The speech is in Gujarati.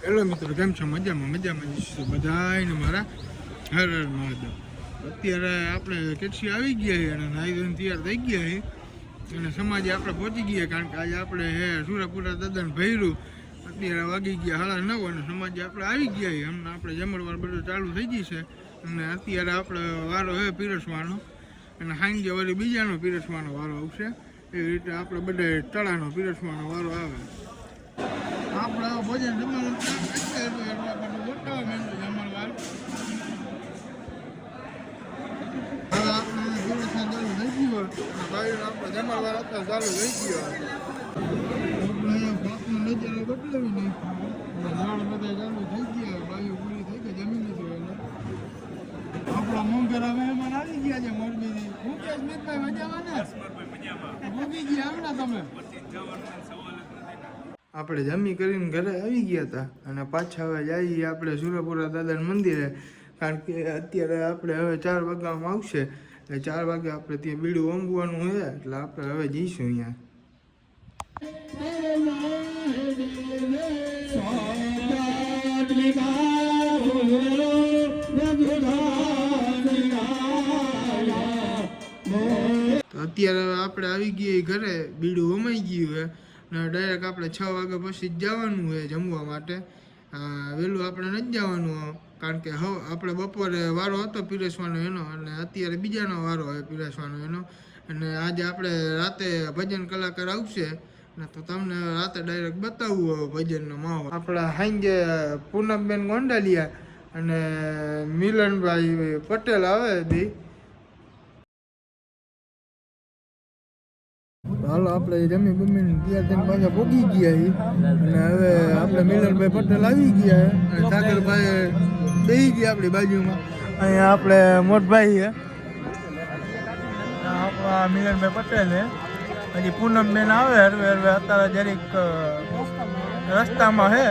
હેલો મિત્રો, કેમ છો? મજામાં જઈશું બધાને મારા હર હર મહાદેવ. અત્યારે આપણે કેટસી આવી ગયા છે અને નાઈ ધોઈને તૈયાર થઈ ગયા છે અને સમાજે આપણે પહોંચી ગયા, કારણ કે આજે આપણે હે સુરાપુરા દાદાને ભર્યું. અત્યારે વાગી ગયા 9:30 અને સમાજે આપણે આવી ગયા છે. હમણાં આપણે જમણવાર બધું ચાલુ થઈ ગઈ છે અને અત્યારે આપણે વારો હે પીરસવાનો અને સાંજે વળી બીજાનો પીરસવાનો વારો આવશે. એવી રીતે આપણે બધા તળાનો પીરસવાનો વારો આવે. આપણે ભોજન જમવાનું બતાવવા માંડ્યું જમણવાર. હવે આપણે પીરસવાનું ચાલુ થઈ ગયું ભાઈ, આપણે જમણવાર અત્યારે ચાલુ થઈ ગયો. આપણે પાકનો નજારો બદલાવી નહીં, ઝાડ બધા ચાલુ થઈ ગયા, બાયું પૂરી થઈ ગઈ, જમી લીધું. આપણા મોંઘેરા મહેમાન આવી ગયા છે મોરબીથી. હું કે સ્મિતભાઈ મજામાં ને? ભૂગી ગયા હમણાં તમે? આપણે જમી કરીને ઘરે આવી ગયા હતા અને પાછા હવે જઈએ આપણે સુરાપુરા દાદાના મંદિરે, કારણ કે અત્યારે આપણે હવે 4 વાગ્યામાં આવશે એટલે 4 વાગે આપણે ત્યાં બીડું ઊંઘવાનું હોય એટલે આપણે હવે જઈશું અહીંયા. તો અત્યારે આપણે આવી ગયા ઘરે, બીડું વમાઈ ગયું હોય ને ડાયરેક્ટ આપણે 6 વાગ્યા પછી જ જવાનું હોય જમવા માટે. વહેલું આપણે નથી જવાનું, કારણ કે હવે આપણે બપોરે વારો હતો પીરસવાનો એનો અને અત્યારે બીજાનો વારો હોય પીરસવાનો એનો. અને આજે આપણે રાતે ભજન કલાકાર આવશે ને તો તમને રાતે ડાયરેક્ટ બતાવવું હવે ભજનનો માહોલ. આપણા સાંજે પૂનમબેન ગોંડાલિયા અને મિલનભાઈ પટેલ આવે બે. હાલો આપણે જમી બમીને ત્યાં જઈને પાછા પહોંચી ગયા અને હવે આપણે મિલનભાઈ પટેલ આવી ગયા અને સાગરભાઈ બેસી ગયા આપણી બાજુમાં. અહીંયા આપણે મોટભાઈ છે, આપણા મિલનભાઈ પટેલ છે. હજી પૂનમબેન આવે હરવે હરવે, અત્યારે જરીક રસ્તામાં છે.